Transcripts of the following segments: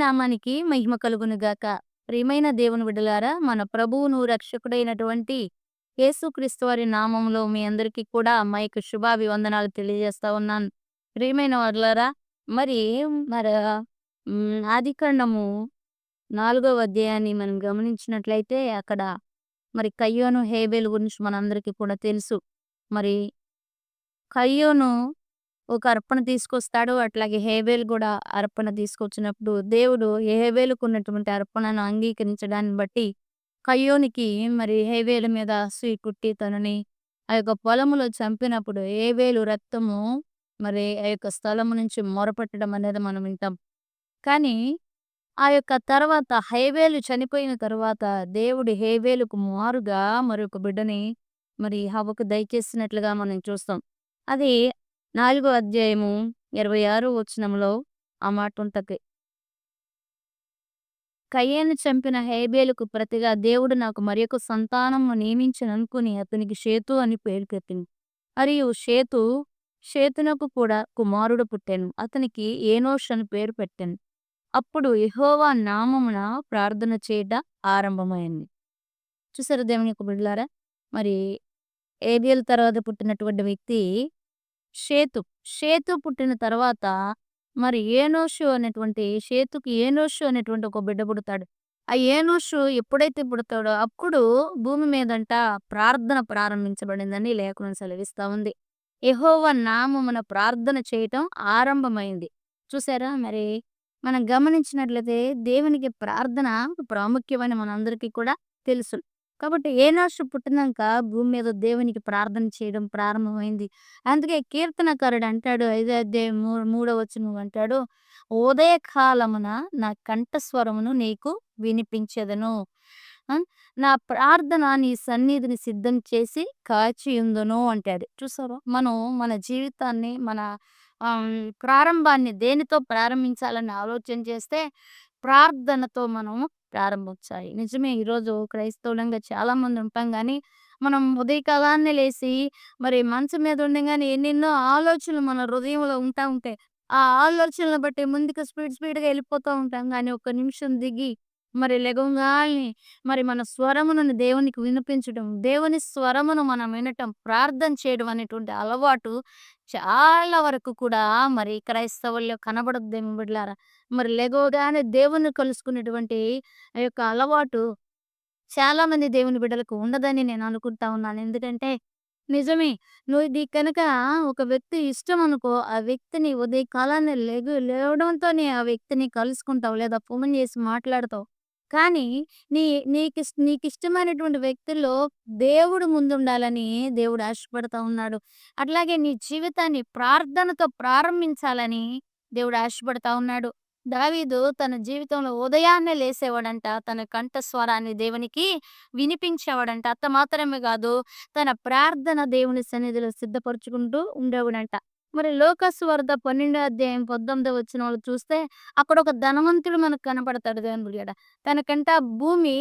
నామానికి మహిమ కలుగును గాక. ప్రియమైన దేవుని బిడ్డలారా, మన ప్రభువును, రక్షకుడైనటువంటి యేసుక్రీస్తు వారి నామంలో మీ అందరికీ కూడా మా యొక్క శుభాభివందనాలు తెలియజేస్తా ఉన్నాను. ప్రియమైన వారలారా, మరి మన ఆదికాండము 4వ అధ్యాయాన్ని మనం గమనించినట్లయితే అక్కడ మరి కయ్యోను, హేబెలు గురించి మనందరికీ కూడా తెలుసు. మరి కయ్యోను ఒక అర్పణ తీసుకొస్తాడు. అట్లాగే హేబెలు గూడా అర్పణ తీసుకొచ్చినప్పుడు దేవుడు హేబెలుకు ఉన్నటువంటి అర్పణను అంగీకరించడాన్ని బట్టి కయ్యోనికి మరి హేబెలు మీద అసూయ పుట్టి తనని ఆ యొక్క పొలములో చంపినప్పుడు హేబెలు రక్తము మరి ఆ యొక్క స్థలము నుంచి మొరపెట్టడం అనేది మనం వింటాం. కానీ ఆ యొక్క తర్వాత హేబెలు చనిపోయిన తరువాత దేవుడు హేబెలుకు మారుగా మరొక బిడ్డని మరి హవ్వకు దయచేసినట్లుగా మనం చూస్తాం. అది 4 అధ్యాయము 26 వచనంలో ఆ మాట ఉంటది. కయీను చంపిన హేబెలుకు ప్రతిగా దేవుడు నాకు మరియొక సంతానమును నియమించననుకుని అతనికి షేతు అని పేరు పెట్టెను. మరియు షేతునకు కూడా కుమారుడు పుట్టెను. అతనికి ఏనోష్ అని పేరు పెట్టెను. అప్పుడు యెహోవా నామమున ప్రార్థన చేయుట ఆరంభమైంది. చూసారా దేవుని యొక్క బిడ్డలారా? మరి ఏబేలు తర్వాత పుట్టినటువంటి వ్యక్తి షేతు. షేతు పుట్టిన తర్వాత మరి ఏనోషు అనేటువంటి ఒక బిడ్డ పుడతాడు. ఆ ఏనోషు ఎప్పుడైతే పుడతాడో అప్పుడు భూమి మీదంట ప్రార్థన ప్రారంభించబడిందని లేఖనం సెలవిస్తా ఉంది. యెహోవా నామమున ప్రార్థన చేయటం ఆరంభమైంది. చూసారా? మరి మనం గమనించినట్లయితే దేవునికి ప్రార్థన ప్రాముఖ్యమని మనందరికీ కూడా తెలుసు. కాబట్టి ఏనోషు పుట్టినంక భూమి మీద దేవునికి ప్రార్థన చేయడం ప్రారంభమైంది. అందుకే కీర్తనకారుడు అంటాడు 5వ అధ్యాయం 3వ వచనం అంటాడు, ఉదయకాలమున నా కంఠస్వరమును నీకు వినిపించెదను. ఆ! నా ప్రార్థన నీ సన్నిధిని సిద్ధం చేసి కాచియుందును అంటాడు. చూసారా? మనం మన జీవితాన్ని ప్రారంభాన్ని దేనితో ప్రారంభించాలని ఆలోచన చేస్తే ప్రార్థనతో మనం ప్రారంభించాలి. నిజమే ఈరోజు క్రైస్తవులంగా చాలామంది ఉంటాం గానీ, మనం ఉదయకాలాన్నే లేసి మరి మంచం మీద ఉండంగానే ఎన్నెన్నో ఆలోచనలు మన హృదయంలో ఉంటాయి. ఆ ఆలోచనలు బట్టి ముందుకు స్పీడ్‌గా ఎళ్ళిపోతూ ఉంటాం గానీ, ఒక్క నిమిషం దిగి మరి లెగవగాల్నే మరి మన స్వరమును దేవునికి వినిపించడం, దేవుని స్వరమును మనం వినటం, ప్రార్థన చేయడం అనేటువంటి అలవాటు చాలా వరకు కూడా మరి క్రైస్తవుల్లో కనబడదు దేవుని బిడ్డలారా. మరి లెగవగానే దేవుణ్ణి కలుసుకునేటువంటి ఆ యొక్క అలవాటు చాలామంది దేవుని బిడ్డలకు ఉండదని నేను అనుకుంటా ఉన్నాను. ఎందుకంటే నిజమే. నువ్వు ఇది కనుక ఒక వ్యక్తి ఇష్టమనుకో, ఆ వ్యక్తిని ఉదయకాలాన్నే లేవడంతోనే ఆ వ్యక్తిని కలుసుకుంటావు. లేదా ఫోను చేసి మాట్లాడతావు. కానీ నీ నీకిష్టమైనటువంటి వ్యక్తుల్లో దేవుడు ముందుండాలని దేవుడు ఆశపడతా ఉన్నాడు. అట్లాగే నీ జీవితాన్ని ప్రార్థనతో ప్రారంభించాలని దేవుడు ఆశపడతా ఉన్నాడు. దావీదు తన జీవితంలో ఉదయాన్నే లేసేవాడంట. తన కంఠస్వరాన్ని దేవునికి వినిపించేవాడంట. అంత మాత్రమే గాదు, తన ప్రార్థన దేవుని సన్నిధిలో సిద్ధపరుచుకుంటూ ఉండేవాడంట. మరి లోకాసువార్త 12వ అధ్యాయం 19వ వచనంలో చూస్తే అక్కడొక ధనవంతుడు మనకు కనపడతాడు దేవుని బిడ్డ. తనకంట భూమి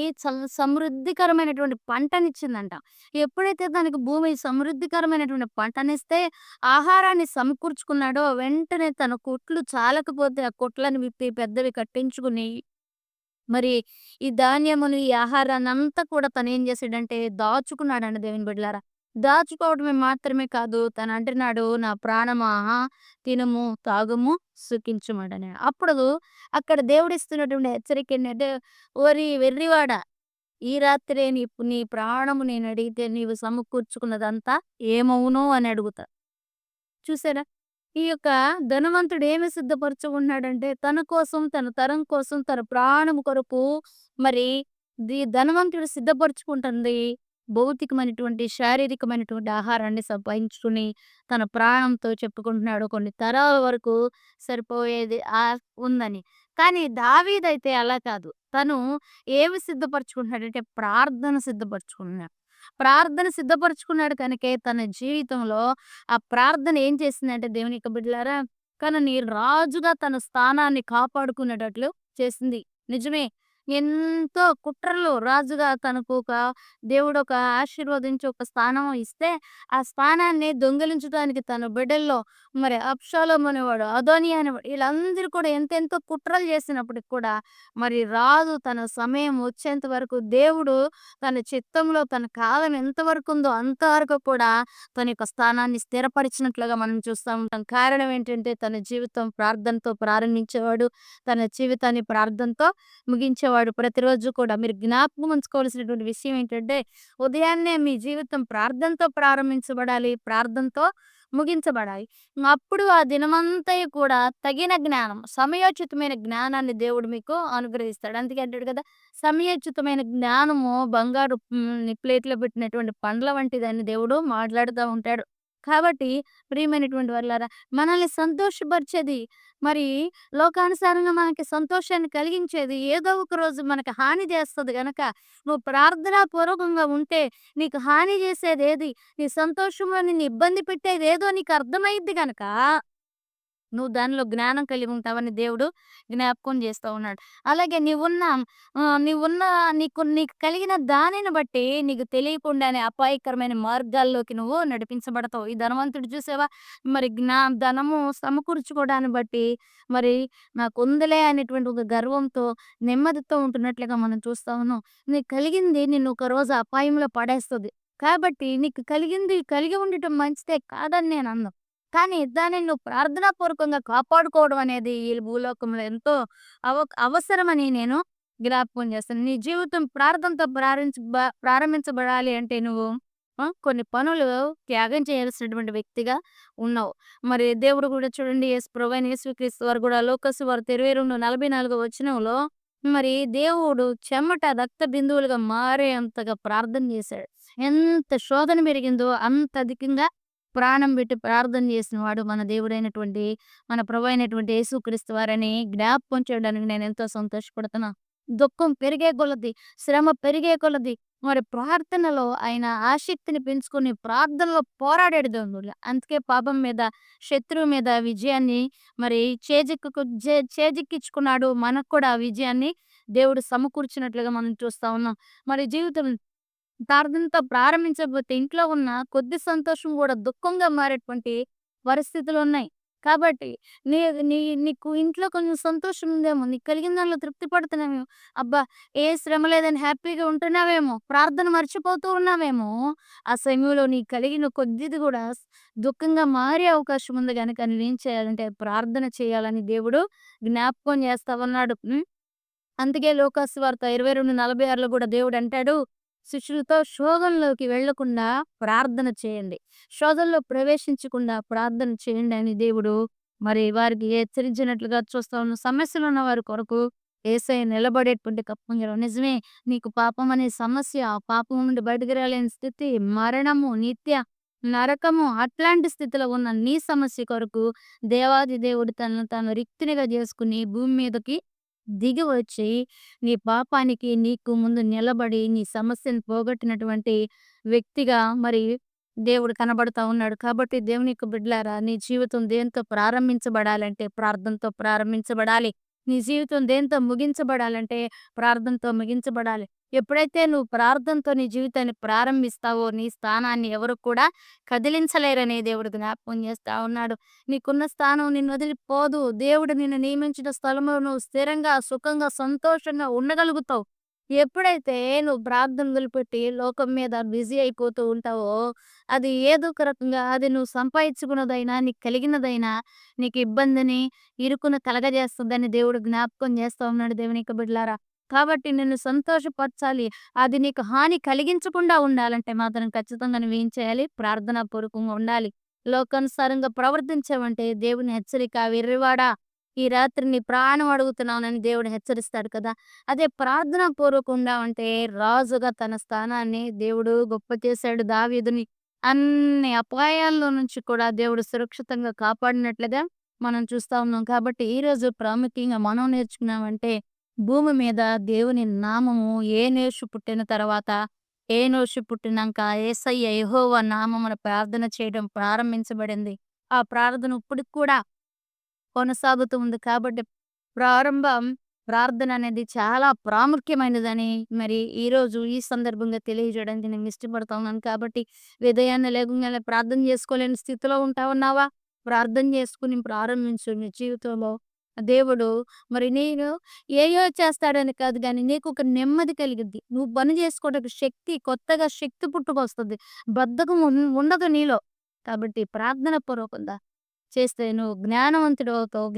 సమృద్ధికరమైనటువంటి పంటనిచ్చిందంట. ఎప్పుడైతే తనకు భూమి సమృద్ధికరమైనటువంటి పంటనిస్తే ఆహారాన్ని సమకూర్చుకున్నాడో వెంటనే తన కొట్లు చాలకపోతే ఆ కొట్లను విప్పి పెద్దవి కట్టించుకుని మరి ఈ ధాన్యమును, ఈ ఆహారాన్నంతా కూడా తనేం చేసాడంటే దాచుకున్నాడంట దేవుని బిడ్డలారా. దాచుకోవడమే మాత్రమే కాదు తనంటున్నాడు, "నా ప్రాణమా తినుము, తాగుము, సుఖించుమడని." అప్పుడు అక్కడ దేవుడిస్తున్నటువంటి హెచ్చరిక ఏంటంటే, "ఓరి వెర్రివాడా! ఈ రాత్రే నీ ప్రాణము నేనడిగితే నీవు సమకూర్చుకున్నదంతా ఏమవునో" అని అడుగుతా. చూసారా? ఈ యొక్క ధనవంతుడు ఏమి సిద్ధపరచుకున్నాడంటే, తన కోసం, తన తరం కోసం, తన ప్రాణం కొరకు మరి ధనవంతుడు సిద్ధపరచుకుంటుంది భౌతికమైనటువంటి, శారీరకమైనటువంటి ఆహారాన్ని సంపాదించుకుని, తన ప్రాణంతో చెప్పుకుంటున్నాడు కొన్ని తరాల వరకు సరిపోయేది ఉందని. కానీ దావీదైతే అలా కాదు. తను ఏమి సిద్ధపరచుకుంటున్నాడంటే, ప్రార్థన సిద్ధపరచుకున్నాడు. ప్రార్థన సిద్ధపరచుకున్నాడు కనుకే తన జీవితంలో ఆ ప్రార్థన ఏం చేసిందంటే దేవుని యొక్క బిడ్డలారా, తనని రాజుగా తన స్థానాన్ని కాపాడుకునేటట్లు చేసింది. నిజమే. ఎంతో కుట్రలు రాజుగా తనకు దేవుడొక ఆశీర్వదించి ఒక స్థానం ఇస్తే, ఆ స్థానాన్ని దొంగిలించడానికి తన బిడ్డల్లో మరి అబ్షాలోము అనేవాడు, అదోనియా అనేవాడు ఈళ్ళందరూ కూడా ఎంతెంతో కుట్రలు చేసినప్పటికి కూడా మరి రాజు తన సమయం వచ్చేంత వరకు దేవుడు తన చిత్తంలో తన కాలం ఎంతవరకుందో అంతవరకు కూడా తన యొక్క స్థానాన్ని స్థిరపరిచినట్లుగా మనం చూస్తా ఉంటాం. కారణం ఏంటంటే తన జీవితం ప్రార్థనతో ప్రారంభించేవాడు. తన జీవితాన్ని ప్రార్థనతో ముగించేవాడు. ప్రతిరోజు కూడా మీరు జ్ఞాపకం ఉంచుకోవాల్సినటువంటి విషయం ఏంటంటే, ఉదయాన్నే మీ జీవితం ప్రార్థనతో ప్రారంభించబడాలి. ప్రార్థనతో ముగించబడాలి. అప్పుడు ఆ దినమంతయు కూడా తగిన జ్ఞానం, సమయోచితమైన జ్ఞానాన్ని దేవుడు మీకు అనుగ్రహిస్తాడు. అందుకే అంటాడు కదా! సమయోచితమైన జ్ఞానము బంగారు ప్లేట్‌లో పెట్టినటువంటి పండ్ల వంటిదని దేవుడు మాట్లాడుతా ఉంటాడు. కాబట్టి ప్రియమైనటువంటి వారులారా, మనల్ని సంతోషపరిచేది మరి లోకానుసారంగా మనకి సంతోషాన్ని కలిగించేది ఏదో ఒక రోజు మనకి హాని చేస్తది గనక, నువ్వు ప్రార్థనా పూర్వకంగా ఉంటే నీకు హాని చేసేదేది, నీ సంతోషంలో నిన్ను ఇబ్బంది పెట్టేదేదో నీకు అర్థమైద్ది గనక నువ్వు దానిలో జ్ఞానం కలిగి ఉంటావని దేవుడు జ్ఞాపకం చేస్తా ఉన్నాడు. అలాగే నీవున్న నీకు కలిగిన దానిని బట్టి నీకు తెలియకుండానే అపాయకరమైన మార్గాల్లోకి నువ్వు నడిపించబడతావు. ఈ ధనవంతుడు చూసావా? మరి ధనము సమకూర్చుకోవడాన్ని బట్టి మరి నాకుందిలే అనేటువంటి ఒక గర్వంతో, నెమ్మదితో ఉంటున్నట్లుగా మనం చూస్తా ఉన్నాం. నీకు కలిగింది నిన్ను ఒకరోజు అపాయంలో పడేస్తది. కాబట్టి నీకు కలిగింది కలిగి ఉండటం మంచిదే కాదని నేననను. కానీ దానిని నువ్వు ప్రార్థనాపూర్వకంగా కాపాడుకోవడం అనేది ఈ భూలోకంలో ఎంతో అవసరమని నేను జ్ఞాపకం చేస్తాను. నీ జీవితం ప్రార్థనతో ప్రారంభించబడాలి అంటే నువ్వు కొన్ని పనులు త్యాగం చేయాల్సినటువంటి వ్యక్తిగా ఉన్నావు. మరి దేవుడు కూడా చూడండి ప్రభువైన యేసుక్రీస్తు వారు కూడా లోక సువార్త 22:44 వచనంలో మరి దేవుడు చెమట రక్త బిందువులుగా మారేంతగా ప్రార్థన చేశాడు. ఎంత శోధన పెరిగిందో అంత అధికంగా ప్రాణం పెట్టి ప్రార్థన చేసినవాడు మన దేవుడైనటువంటి, మన ప్రభువైనటువంటి యేసుక్రీస్తు వారని జ్ఞాపకం చేయడానికి నేనెంతో సంతోషపడుతున్నా. దుఃఖం పెరిగే కొలది, శ్రమ పెరిగే కొలది మరి ప్రార్థనలో ఆయన ఆసక్తిని పెంచుకొని ప్రార్థనలో పోరాడాడు దేవుడు. అందుకే పాపం మీద, శత్రువు మీద విజయాన్ని మరి చేజిక్కించుకున్నాడు. మనకు కూడా ఆ విజయాన్ని దేవుడు సమకూర్చినట్లుగా మనం చూస్తా ఉన్నాం. మరి జీవితం ప్రార్థనతో ప్రారంభించకపోతే ఇంట్లో ఉన్న కొద్ది సంతోషం గూడా దుఃఖంగా మారేటువంటి పరిస్థితులున్నాయి. కాబట్టి నీ నీ నీకు ఇంట్లో కొంచెం సంతోషం ఉందేమో, నీకు కలిగిన దాంట్లో తృప్తి పడుతున్నావేమో, అబ్బా! ఏ శ్రమ లేదని హ్యాపీగా ఉంటున్నావేమో, ప్రార్థన మర్చిపోతూ ఉన్నావేమో, ఆ సమయంలో నీకు కలిగిన కొద్దిది గూడా దుఃఖంగా మారే అవకాశం ఉంది గనక నువ్వేం చేయాలంటే ప్రార్థన చేయాలని దేవుడు జ్ఞాపకం చేస్తా ఉన్నాడు. అందుకే లోకాసువార్త 22:46లో గూడా దేవుడంటాడు, శిష్యులతో శోధనలోకి వెళ్ళకుండా ప్రార్థన చేయండి. శోధనలో ప్రవేశించకుండా ప్రార్థన చేయండి అని దేవుడు మరి వారికి హెచ్చరించినట్లుగా చూస్తా ఉన్నాం. సమస్యలున్న వారి కొరకు యేసయ్య నిలబడేటువంటి కప్పంజరం. నిజమే నీకు పాపం అనే సమస్య, ఆ పాపం నుండి బయటికి రాలేని స్థితి, మరణము, నిత్య నరకము అట్లాంటి స్థితిలో ఉన్న నీ సమస్య కొరకు దేవాది దేవుడు తనను తాను రిక్తునిగా చేసుకొని భూమి మీదకి దిగి వచ్చి నీ పాపానికి నీకు ముందు నిలబడి నీ సమస్యను పోగొట్టినటువంటి వ్యక్తిగా మరి దేవుడు కనబడతా ఉన్నాడు. కాబట్టి దేవుని యొక్క బిడ్డలారా, నీ జీవితం దేనితో ప్రారంభించబడాలంటే ప్రార్థనతో ప్రారంభించబడాలి. నీ జీవితం దేనితో ముగించబడాలంటే ప్రార్థనతో ముగించబడాలి. ఎప్పుడైతే నువ్వు ప్రార్థనతో నీ జీవితాన్ని ప్రారంభిస్తావో నీ స్థానాన్ని ఎవరు కూడా కదిలించలేరని దేవుడు జ్ఞాపకం చేస్తా ఉన్నాడు. నీకున్న స్థానం నిన్ను వదిలిపోదు. దేవుడు నిన్ను నియమించిన స్థలంలో నువ్వు స్థిరంగా, సుఖంగా, సంతోషంగా ఉండగలుగుతావు. ఎప్పుడైతే నువ్వు ప్రార్థన వదిలిపెట్టి లోకం మీద బిజీ అయిపోతూ ఉంటావో, అది ఏదో ఒక రకంగా అది నువ్వు సంపాదించుకున్నదైనా, నీకు కలిగినదైనా నీకు ఇబ్బందిని, ఇరుకును కలగజేస్తుందని దేవుడు జ్ఞాపకం చేస్తా ఉన్నాడు దేవుని యొక్క బిడ్డలారా. కాబట్టి నిన్ను సంతోషపరచాలి. అది నీకు హాని కలిగించకుండా ఉండాలంటే మాత్రం ఖచ్చితంగా నువ్వేం చేయాలి? ప్రార్థనాపూర్వకంగా ఉండాలి. లోకానుసారంగా ప్రవర్తించావంటే దేవుని హెచ్చరిక వెర్రివాడా! ఈ రాత్రి నీ ప్రాణం అడుగుతున్నానని దేవుడు హెచ్చరిస్తాడు కదా! అదే ప్రార్థనాపూర్వకంగా ఉండావంటే రాజుగా తన స్థానాన్ని దేవుడు గొప్ప చేశాడు దావీదుని. అన్ని అపాయాల్లో నుంచి కూడా దేవుడు సురక్షితంగా కాపాడినట్లుగా మనం చూస్తా ఉన్నాం. కాబట్టి ఈరోజు ప్రాముఖ్యంగా మనం నేర్చుకున్నామంటే భూమి మీద దేవుని నామము ఏనోషు పుట్టిన తర్వాత, ఏనోషు పుట్టినంక యేసయ్య యెహోవా నామమున ప్రార్థన చేయడం ప్రారంభించబడింది. ఆ ప్రార్థన ఇప్పటికి కూడా కొనసాగుతూ ఉంది. కాబట్టి ప్రారంభం ప్రార్థన అనేది చాలా ప్రాముఖ్యమైనదని మరి ఈరోజు ఈ సందర్భంగా తెలియజేయడానికి నేను ఇష్టపడతా ఉన్నాను. కాబట్టి ఉదయాన్నే లేవగానే ప్రార్థన చేసుకోలేని స్థితిలో ఉన్నావా? ప్రార్థన చేసుకొని ప్రారంభించు నీ జీవితంలో. దేవుడు మరి నేను ఏయో చేస్తాడని కాదు గానీ, నీకొక నెమ్మది కలిగిద్ది. నువ్వు పని చేసుకోవడానికి శక్తి కొత్తగా శక్తి పుట్టుకొస్తది. బద్ధకం ఉండదు నీలో. కాబట్టి ప్రార్థన పూర్వకంగా చేస్తే నువ్వు జ్ఞానవంతుడవుతావు.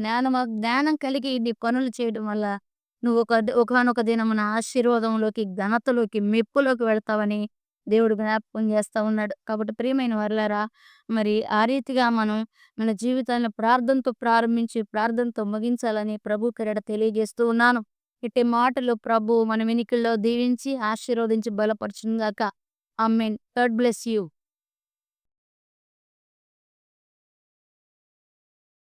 జ్ఞానం కలిగి నీ పనులు చేయడం వల్ల నువ్వు ఒకానొక దినమున ఆశీర్వాదంలోకి, ఘనతలోకి, మెప్పులోకి వెళ్తావని దేవుడు జ్ఞాపకం చేస్తా ఉన్నాడు. కాబట్టి ప్రియమైన వారలారా, మరి ఆ రీతిగా మనం మన జీవితాన్ని ప్రార్థనతో ప్రారంభించి, ప్రార్థనతో ముగించాలని ప్రభు పేరిట తెలియజేస్తూ ఉన్నాను. ఇట్టి మాటలు ప్రభు మన వినికిడిలో దీవించి, ఆశీర్వదించి బలపరచును గాక. ఆమేన్. God bless you.